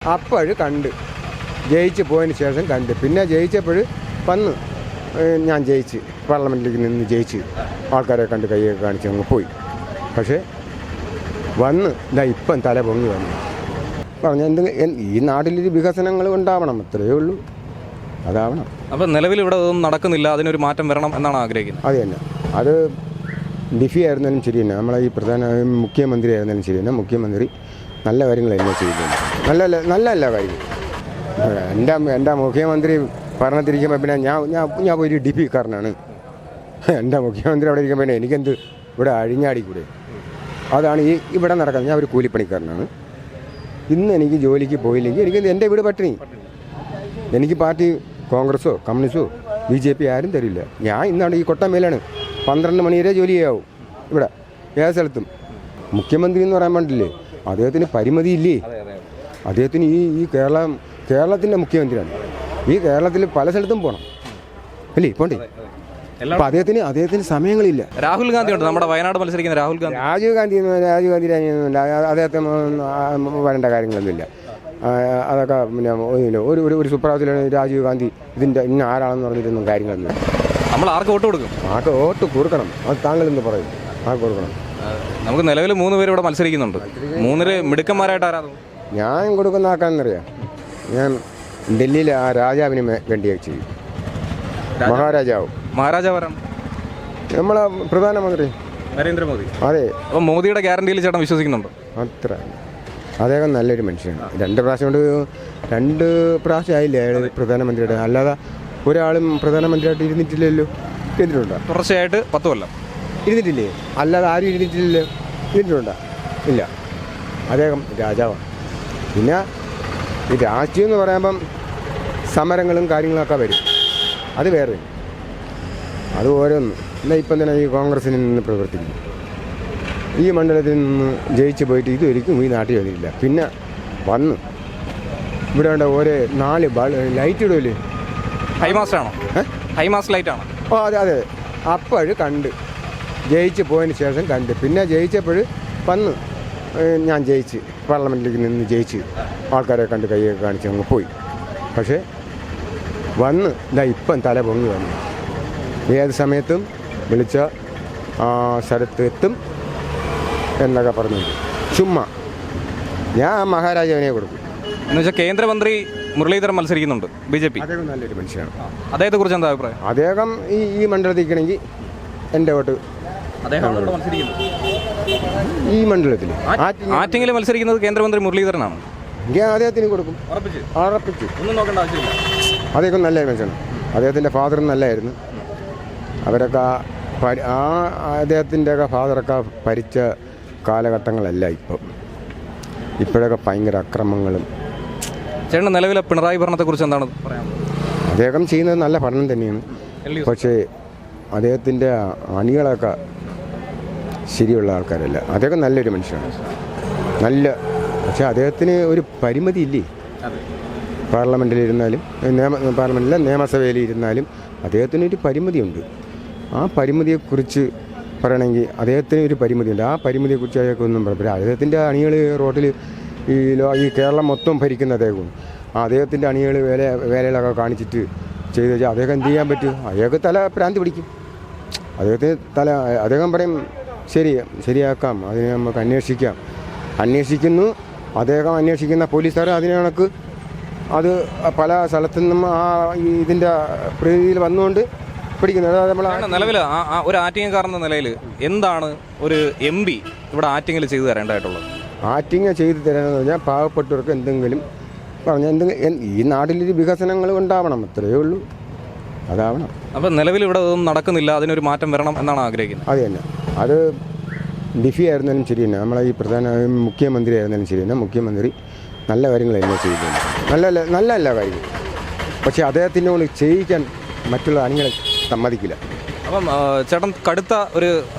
അപ്പോൾ കണ്ട് ജയിച്ച് പോയതിന് ശേഷം കണ്ട് പിന്നെ ജയിച്ചപ്പോൾ വന്ന് ഞാൻ ജയിച്ച് പാർലമെൻറ്റിലേക്ക് നിന്ന് ജയിച്ച് ആൾക്കാരെ കണ്ട് കൈയൊക്കെ കാണിച്ച് അങ്ങ് പോയി. പക്ഷേ വന്ന് ഇതാ ഇപ്പം തല പൊങ്ങി വന്നു പറഞ്ഞ എന്തെങ്കിലും ഈ നാട്ടിലൊരു വികസനങ്ങൾ ഉണ്ടാവണം, അത്രയേ ഉള്ളൂ, അതാവണം. അപ്പോൾ നിലവിൽ ഇവിടെ ഒന്നും നടക്കുന്നില്ല, അതിനൊരു മാറ്റം വരണം എന്നാണ് ആഗ്രഹിക്കുന്നത്. അത് തന്നെ. അത് ഡിഫി ആയിരുന്നാലും ശരി തന്നെ, നമ്മളെ ഈ പ്രധാന മുഖ്യമന്ത്രി ആയിരുന്നാലും ശരി തന്നെ, മുഖ്യമന്ത്രി നല്ല കാര്യങ്ങൾ തന്നെ ചെയ്യുന്നുണ്ട്. നല്ല കാര്യങ്ങൾ. എൻ്റെ മുഖ്യമന്ത്രി ഭരണത്തിരിക്കുമ്പോൾ പിന്നെ ഞാൻ ഒരു ഡിഫിക്കാരനാണ്. എൻ്റെ മുഖ്യമന്ത്രി അവിടെ ഇരിക്കുമ്പോൾ പിന്നെ എനിക്കെന്ത് ഇവിടെ അഴിഞ്ഞാടിക്കൂടെ? അതാണ് ഇവിടെ നടക്കുന്നത്. ഞാൻ ഒരു കൂലിപ്പണിക്കാരനാണ്. ഇന്ന് എനിക്ക് ജോലിക്ക് പോയില്ലെങ്കിൽ എനിക്ക് എൻ്റെ വീട് പട്ടിണി. എനിക്ക് പാർട്ടി കോൺഗ്രസോ കമ്മ്യൂണിസ്റ്റോ BJP ആരും തരില്ല. ഞാൻ ഇന്നാണ് ഈ കൊട്ടമേലാണ് 12 മണി വരെ ജോലി ചെയ്യാവും ഇവിടെ ഏത് സ്ഥലത്തും. മുഖ്യമന്ത്രി എന്ന് പറയാൻ വേണ്ടില്ലേ, അദ്ദേഹത്തിന് പരിമിതിയില്ലേ? അദ്ദേഹത്തിന് ഈ കേരളത്തിൻ്റെ മുഖ്യമന്ത്രിയാണ്. ഈ കേരളത്തിൽ പല സ്ഥലത്തും പോകണം അല്ലേ? പോണ്ടേ? അപ്പം അദ്ദേഹത്തിന് സമയങ്ങളില്ല. രാഹുൽ ഗാന്ധി ഉണ്ട്, നമ്മുടെ വയനാട് മത്സരിക്കുന്ന രാഹുൽ ഗാന്ധി. രാജീവ് ഗാന്ധി അദ്ദേഹത്തെ വരേണ്ട കാര്യങ്ങളൊന്നുമില്ല. അതൊക്കെ പിന്നെ ഒരു സുപ്രഭാതത്തിലാണ് രാജീവ് ഗാന്ധി ഇന്ന ആരാണെന്ന് പറഞ്ഞിട്ടൊന്നും കാര്യങ്ങളൊന്നുമില്ല. നമ്മൾ ആർക്ക് വോട്ട് കൊടുക്കും? ആർക്ക് വോട്ട് കൊടുക്കണം? അത് താങ്കളെന്ന് പറയും. ആർക്ക് കൊടുക്കണം? നമുക്ക് നിലവിൽ 3 പേര് ഇവിടെ മത്സരിക്കുന്നുണ്ട്. 3 മിടുക്കന്മാരായിട്ട് ആരാധന ഞാൻ കൊടുക്കുന്ന ആക്കാണെന്നറിയാം. ഞാൻ ഡൽഹിയിൽ ആ രാജാവിന് വേണ്ടിയാണ് ചെയ്യും. മഹാരാജാവരാണ് നമ്മളെ പ്രധാനമന്ത്രി നരേന്ദ്രമോദി. അതെ. അപ്പോൾ മോദിയുടെ ഗ്യാരണ്ടിയിൽ ചേട്ടൻ വിശ്വസിക്കുന്നുണ്ടോ? അത്ര അദ്ദേഹം നല്ലൊരു മനുഷ്യനാണ്. 2 പ്രാവശ്യം ആയില്ലേ അയാൾ പ്രധാനമന്ത്രിയുടെ? അല്ലാതെ ഒരാളും പ്രധാനമന്ത്രിയായിട്ട് ഇരുന്നിട്ടില്ലല്ലോ. ഇരുന്നിട്ടുണ്ടോ? തുടർച്ചയായിട്ട് 10 കൊല്ലം ഇരുന്നിട്ടില്ലേ? അല്ലാതെ ആരും ഇരുന്നിട്ടില്ലല്ലോ. ഇരുന്നിട്ടുണ്ടോ? ഇല്ല. അദ്ദേഹം രാജാവാണ്. പിന്നെ ഈ രാഷ്ട്രീയം എന്ന് പറയുമ്പം സമരങ്ങളും കാര്യങ്ങളൊക്കെ വരും, അത് വേറെ. അത് ഓരോന്ന്. എന്നാൽ ഇപ്പം തന്നെ ഈ കോൺഗ്രസ്സിൽ നിന്ന് പ്രവർത്തിക്കും. ഈ മണ്ഡലത്തിൽ നിന്ന് ജയിച്ച് പോയിട്ട് ഇതൊരിക്കും ഈ നാട്ടിൽ വന്നില്ല. പിന്നെ വന്ന് ഇവിടെ വേണ്ട ഓരോ 4 ലൈറ്റ് ഇടുമല്ലേ? ഹൈമാസ്റ്റാണോ? ഹൈമാസ് ലൈറ്റാണോ? ഓ അതെ. അപ്പോൾ കണ്ട് ജയിച്ച് പോയതിന് ശേഷം കണ്ട് പിന്നെ ജയിച്ചപ്പോൾ വന്ന് ഞാൻ ജയിച്ച് പാർലമെൻറ്റിലേക്ക് നിന്ന് ജയിച്ച് ആൾക്കാരെ കണ്ട് കൈയൊക്കെ കാണിച്ച് അങ്ങ് പോയി. പക്ഷേ വന്ന് ഇതാ ഇപ്പം തല പൊങ്ങി വന്നു. ഏത് സമയത്തും വിളിച്ച സ്ഥലത്ത് എത്തും എന്നൊക്കെ പറഞ്ഞിട്ട് ചുമ്മാ ഞാൻ മഹാരാജാവിനെ കൊടുക്കും. എന്നുവെച്ചാൽ കേന്ദ്രമന്ത്രി മുരളീധരൻ മത്സരിക്കുന്നുണ്ട് BJP. അദ്ദേഹം നല്ലൊരു മനുഷ്യനാണ്. അദ്ദേഹത്തെക്കുറിച്ച് എന്താ അഭിപ്രായം? അദ്ദേഹം ഈ മണ്ഡലത്തിൽ നിൽക്കണമെങ്കിൽ എൻ്റെ വോട്ട് ഈ മണ്ഡലത്തിൽ ആറ്റിങ്ങിൽ മത്സരിക്കുന്നത് കേന്ദ്രമന്ത്രി മുരളീധരനാണ്. ഞാൻ അദ്ദേഹത്തിന് കൊടുക്കും, ഉറപ്പിച്ചു. ഒന്നും നോക്കേണ്ട ആവശ്യമില്ല. അദ്ദേഹം നല്ല മനുഷ്യനാണ്. അദ്ദേഹത്തിൻ്റെ ഫാദറും നല്ലതായിരുന്നു. അവരൊക്കെ അദ്ദേഹത്തിൻ്റെയൊക്കെ ഫാദറൊക്കെ ഭരിച്ച കാലഘട്ടങ്ങളല്ല ഇപ്പോഴൊക്കെ ഭയങ്കര അക്രമങ്ങളും. ചേട്ടൻ നിലവിലെ പിണറായി ഭരണത്തെക്കുറിച്ച് എന്താണ് പറയാനുള്ളത്? അദ്ദേഹം ചെയ്യുന്നത് നല്ല ഭരണം തന്നെയാണ്. പക്ഷേ അദ്ദേഹത്തിൻ്റെ അണികളൊക്കെ ശരിയുള്ള ആൾക്കാരല്ല. അദ്ദേഹം നല്ലൊരു മനുഷ്യനാണ്, പക്ഷേ അദ്ദേഹത്തിന് ഒരു പരിമിതി ഇല്ലേ? പാർലമെൻറ്റിലിരുന്നാലും നിയമസഭയിലിരുന്നാലും അദ്ദേഹത്തിനൊരു പരിമിതിയുണ്ട്. ആ പരിമിതിയെക്കുറിച്ച് പറയണമെങ്കിൽ അദ്ദേഹത്തിന് ഒരു പരിമിതിയുണ്ട്. ആ പരിമിതിയെക്കുറിച്ച് അദ്ദേഹമൊന്നും പറയില്ല. അദ്ദേഹത്തിൻ്റെ അണികൾ റോട്ടിൽ ഈ കേരളം മൊത്തം ഭരിക്കുന്ന അദ്ദേഹമാണ്. അദ്ദേഹത്തിൻ്റെ അണികൾ വേലകളൊക്കെ കാണിച്ചിട്ട് ചെയ്ത് വെച്ചാൽ അദ്ദേഹം എന്ത് ചെയ്യാൻ പറ്റും? അയാൾക്ക് തല ഭ്രാന്തി പിടിക്കും. അദ്ദേഹം പറയും ശരിയാക്കാം, അതിനെ നമുക്ക് അന്വേഷിക്കുന്നു. അദ്ദേഹം അന്വേഷിക്കുന്ന പോലീസുകാർ അതിനെ കണക്ക് അത് പല സ്ഥലത്തു നിന്നും ഇതിൻ്റെ പ്രതിയിൽ വന്നുകൊണ്ട് പിടിക്കുന്നത്. നിലവിൽ ഒരു ആറ്റിങ്ങക്കാരൻ എന്ന നിലയിൽ എന്താണ് ഒരു MP ഇവിടെ ആറ്റിങ്ങിൽ ചെയ്തു തരേണ്ടതായിട്ടുള്ളത്? ആറ്റിങ്ങ ചെയ്തു തരാനെന്ന് പറഞ്ഞാൽ പാവപ്പെട്ടവർക്ക് എന്തെങ്കിലും ഈ നാട്ടിലൊരു വികസനങ്ങൾ ഉണ്ടാവണം, അത്രയേ ഉള്ളൂ, അതാവണം. അപ്പോൾ നിലവിൽ ഇവിടെ ഒന്നും നടക്കുന്നില്ല, അതിനൊരു മാറ്റം വരണം എന്നാണ് ആഗ്രഹിക്കുന്നത്. അത് തന്നെ. അത് ഡിഫി ആയിരുന്നാലും ശരി തന്നെ, നമ്മളെ ഈ പ്രധാന മുഖ്യമന്ത്രി ആയിരുന്നാലും ശരി തന്നെ, മുഖ്യമന്ത്രി നല്ല കാര്യങ്ങൾ തന്നെ ചെയ്യുന്നുണ്ട്. നല്ല കാര്യങ്ങൾ. പക്ഷേ അദ്ദേഹത്തിൻ്റെ കൊണ്ട് ചെയ്യിക്കാൻ മറ്റുള്ള അണികളെ സമ്മതിക്കില്ല. അപ്പം ചേട്ടൻ കടുത്ത ഒരു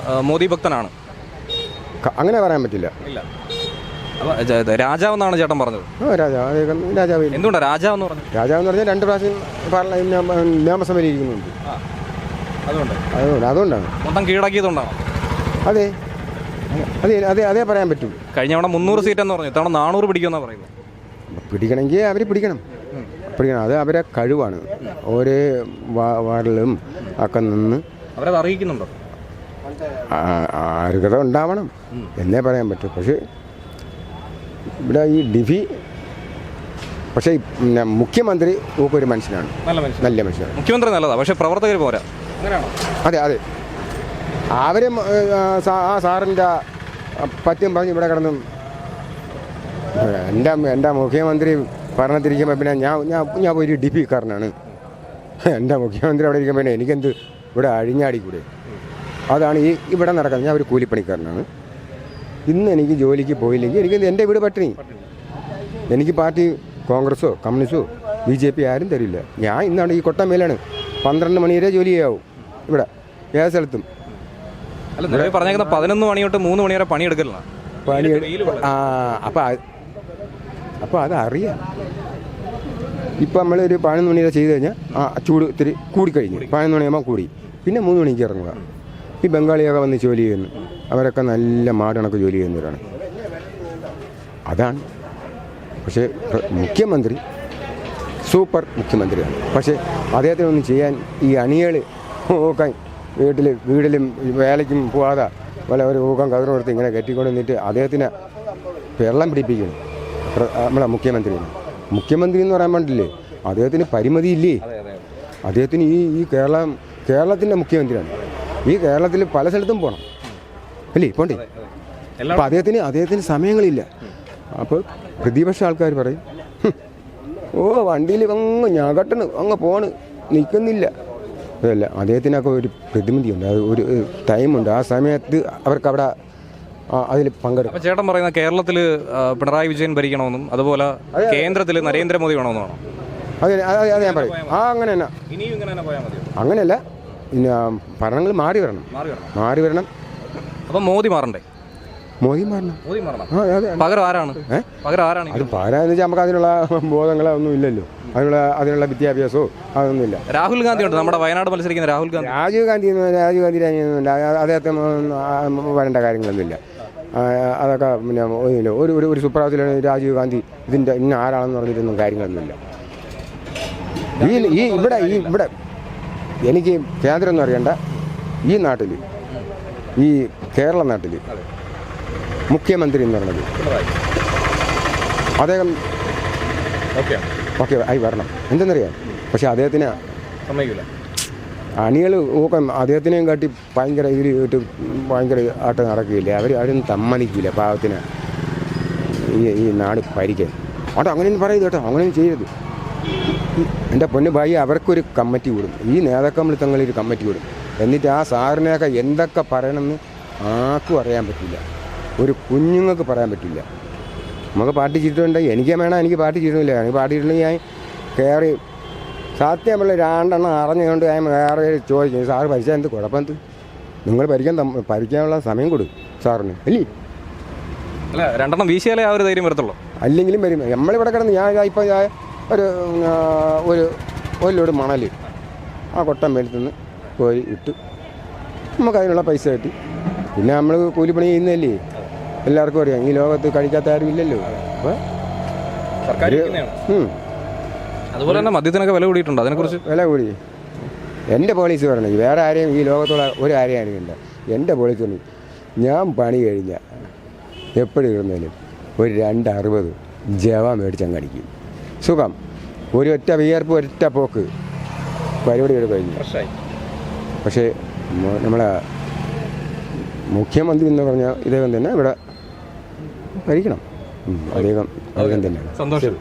മോദി ഭക്തനാണ്? അങ്ങനെ പറയാൻ പറ്റില്ല. ഇല്ല. രാജാവെന്നാണ് ചേട്ടൻ പറഞ്ഞത്. രാജാവ്. എന്തുകൊണ്ടാണ് രാജാവെന്ന് പറഞ്ഞത്? രാജാവെന്ന് പറഞ്ഞാൽ 2 പ്രാവശ്യം നിയമസഭയിൽ ഇരിക്കുന്നുണ്ട്. അതുകൊണ്ടാണ് മൊത്തം കീഴടക്കിയതുകൊണ്ടാണ്. അതേ പറയാൻ പറ്റൂ. കഴിഞ്ഞ തവണ 300 സീറ്റ് എന്ന് പറഞ്ഞു, ഇത്തവണ 400 പിടിക്കുമെന്നാണ് പറയുന്നത്. പിടിക്കണമെങ്കിൽ അവർ പിടിക്കണം. അത് അവരെ കഴിവാണ്. ഓരോ വാർഡിലും ഒക്കെ നിന്ന് അവരത് അറിയിക്കുന്നുണ്ടോ? അർഹത ഉണ്ടാവണം എന്നേ പറയാൻ പറ്റും. പക്ഷേ ഇവിടെ ഈ ഡിഫി പക്ഷേ പിന്നെ മുഖ്യമന്ത്രി ഒരു മനുഷ്യനാണ്, നല്ല മനുഷ്യനാണ്. മുഖ്യമന്ത്രി നല്ലതാണ്, പക്ഷേ പ്രവർത്തകർ പോരാ. അതെ അവർ ആ സാറിൻ്റെ പറ്റും പറഞ്ഞ് ഇവിടെ കിടന്നും എൻ്റെ മുഖ്യമന്ത്രി ഭരണത്തിരിക്കുമ്പോൾ പിന്നെ ഞാൻ ഒരു ഡിഫിക്കാരനാണ്. എൻ്റെ മുഖ്യമന്ത്രി അവിടെ ഇരിക്കുമ്പോൾ പിന്നെ എനിക്കെന്ത് ഇവിടെ അഴിഞ്ഞാടിക്കൂടെ? അതാണ് ഇവിടെ നടക്കുന്നത്. ഞാൻ ഒരു കൂലിപ്പണിക്കാരനാണ്. ഇന്ന് എനിക്ക് ജോലിക്ക് പോയില്ലെങ്കിൽ എനിക്ക് എൻ്റെ വീട് പട്ടിണി. എനിക്ക് പാർട്ടി കോൺഗ്രസ്സോ കമ്മ്യൂണിസ്റ്റോ BJP ആരും തരില്ല. ഞാൻ ഇന്നാണ് ഈ കൊട്ടമേലാണ് 12 മണി വരെ ജോലി ചെയ്യാവും ഇവിടെ ഏത് സ്ഥലത്തും. അല്ല, പറഞ്ഞേക്കുന്ന 11 മണി തൊട്ട് 3 മണി വരെ പണിയെടുക്കലാണ്. അപ്പോൾ അതറിയാം. ഇപ്പം നമ്മളൊരു 11 മണി വരെ ചെയ്ത് കഴിഞ്ഞാൽ ചൂട് ഇത്തിരി കൂടിക്കഴിഞ്ഞു. 11 മണിയാകുമ്പോൾ കൂടി, പിന്നെ 3 മണിക്ക് ഇറങ്ങുക. ഈ ബംഗാളിയൊക്കെ വന്ന് ജോലി ചെയ്യുന്നു, അവരൊക്കെ നല്ല മാടണക്ക് ജോലി ചെയ്യുന്നവരാണ്. അതാണ്. പക്ഷേ മുഖ്യമന്ത്രി സൂപ്പർ മുഖ്യമന്ത്രിയാണ്. പക്ഷേ അദ്ദേഹത്തിനൊന്നും ചെയ്യാൻ ഈ അണികൾ നോക്കാൻ വീട്ടിലും വേലയ്ക്കും പോവാതെ വല്ല ഒരു ഊക്കം കതിർന്ന് കൊടുത്ത് ഇങ്ങനെ കെട്ടിക്കൊണ്ട് നിന്നിട്ട് അദ്ദേഹത്തിന് വെള്ളം പിടിപ്പിക്കുന്നു നമ്മളെ മുഖ്യമന്ത്രി എന്ന് പറയാൻ വേണ്ടില്ലേ, അദ്ദേഹത്തിന് പരിമിതിയില്ലേ? അദ്ദേഹത്തിന് ഈ കേരളത്തിൻ്റെ മുഖ്യമന്ത്രിയാണ്. ഈ കേരളത്തിൽ പല സ്ഥലത്തും പോകണം അല്ലേ, പോണ്ടേ? അപ്പം അദ്ദേഹത്തിന് സമയങ്ങളില്ല. അപ്പോൾ പ്രതിപക്ഷ ആൾക്കാർ പറയും, വണ്ടിയിൽ അങ്ങ് ഞകട്ടണ് അങ്ങ് പോണ് നിൽക്കുന്നില്ല. അതല്ല, അദ്ദേഹത്തിനൊക്കെ ഒരു പ്രതിനിധിയുണ്ട്, അത് ഒരു ടൈമുണ്ട്. ആ സമയത്ത് അവർക്ക് അവിടെ അതിൽ പങ്കെടുക്കും. ചേട്ടൻ പറയുന്ന കേരളത്തിൽ പിണറായി വിജയൻ ഭരിക്കണമെന്നും അതുപോലെ കേന്ദ്രത്തിൽ നരേന്ദ്രമോദി വേണമെന്നാണോ? അത് ഞാൻ പറയും. അങ്ങനെ തന്നെ അങ്ങനെയല്ല, പിന്നെ ഭരണങ്ങൾ മാറി വരണം. അപ്പം മോദി മാറണം. പകരം ആരാണ്? അത് പകരാന്ന് വെച്ചാൽ നമുക്ക് അതിനുള്ള ബോധങ്ങളോ ഒന്നും ഇല്ലല്ലോ, അതിനുള്ള വിദ്യാഭ്യാസമോ അതൊന്നുമില്ല. രാഹുൽ ഗാന്ധി ഉണ്ട്, നമ്മുടെ വയനാട് മത്സരിക്കുന്ന രാഹുൽ ഗാന്ധി. രാജീവ് ഗാന്ധി അദ്ദേഹത്തെ വരേണ്ട കാര്യങ്ങളൊന്നുമില്ല. അതൊക്കെ പിന്നെ ഒരു സുപ്രഭാതത്തിലാണ് രാജീവ് ഗാന്ധി ഇന്ന ആരാണെന്ന് പറഞ്ഞിട്ടൊന്നും കാര്യങ്ങളൊന്നുമില്ല. ഇവിടെ എനിക്ക് കേന്ദ്രം എന്ന് പറയേണ്ട ഈ നാട്ടിൽ, ഈ കേരള നാട്ടിൽ മുഖ്യമന്ത്രി എന്ന് പറയുന്നത് അദ്ദേഹം ഓക്കെ ആയി വരണം, എന്തെന്നറിയാം. പക്ഷെ അദ്ദേഹത്തിന് അണികൾ ഊക്കം അദ്ദേഹത്തിനെയും കാട്ടി ഭയങ്കര ഇതിൽ ഇട്ട് ഭയങ്കര ആട്ട് നടക്കുകയില്ല. അവരൊന്നും സമ്മതിക്കില്ല പാവത്തിന് ഈ നാട് ഭരിക്കാൻ. അങ്ങനെയൊന്നും പറയരുത് കേട്ടോ, അങ്ങനെയൊന്നും ചെയ്യരുത്. എൻ്റെ പൊന്നു ഭായി, അവർക്കൊരു കമ്മിറ്റി കൂടും, ഈ നേതാക്കന്മാർ തങ്ങളൊരു കമ്മിറ്റി കൂടും. എന്നിട്ട് ആ സാറിനെയൊക്കെ എന്തൊക്കെ പറയണമെന്ന് ആർക്കും അറിയാൻ പറ്റില്ല, ഒരു കുഞ്ഞുങ്ങൾക്ക് പറയാൻ പറ്റില്ല. നമുക്ക് പാർട്ടി ചീട്ടുണ്ടെങ്കിൽ എനിക്ക് വേണം, എനിക്ക് പാർട്ടി ചീട്ടുമില്ല. എനിക്ക് പാർട്ടി ചീട്ടുണ്ടെങ്കിൽ ഞാൻ കയറി സത്യം നമ്മൾ 2 എണ്ണം അറിഞ്ഞുകൊണ്ട് ഞാൻ വേറെ ചോദിക്കും, സാറ് ഭരിച്ചാൽ എന്ത് കുഴപ്പമെന്ത്? നിങ്ങൾ ഭരിക്കാനുള്ള സമയം കൊടുക്കും സാറിന്, അല്ലേ? 2 എണ്ണം വീശിയാലേ ആ ഒരു ധൈര്യം വരത്തുള്ളൂ. അല്ലെങ്കിലും വരും. നമ്മളിവിടെ കിടന്ന് ഞാൻ ഇപ്പോൾ ഒരു ലോഡ് മണൽ ആ കൊട്ടം മേലത്തുനിന്ന് കോരി ഇട്ട് നമുക്കതിനുള്ള പൈസ കിട്ടി. പിന്നെ നമ്മൾ കൂലിപ്പണി ചെയ്യുന്നതല്ലേ, എല്ലാവർക്കും അറിയാം. ഈ ലോകത്ത് കഴിക്കാത്ത ആരും ഇല്ലല്ലോ. അപ്പോൾ അതുപോലെ തന്നെ മദ്യത്തിനൊക്കെ വില കൂടിയിട്ടുണ്ട്. അതിനെക്കുറിച്ച് വില കൂടി എൻ്റെ പോളിസി പറഞ്ഞത്, വേറെ ആരെയും ഈ ലോകത്തുള്ള ഒരു ആരെയും അറിയില്ല. എൻ്റെ പോളിസി പറഞ്ഞു, ഞാൻ പണി കഴിഞ്ഞാൽ എപ്പോഴും ഇരുന്നാലും ഒരു 2.60 ജവ മേടിച്ചങ്ങ് അടിക്കും. സുഖം. ഒറ്റ വിയർപ്പ്, ഒറ്റ പോക്ക് പരിപാടികൾ കഴിഞ്ഞു. പക്ഷേ നമ്മളെ മുഖ്യമന്ത്രി എന്ന് പറഞ്ഞാൽ ഇദ്ദേഹം തന്നെ ഇവിടെ ഭരിക്കണം. അദ്ദേഹം തന്നെയാണ്. സന്തോഷം.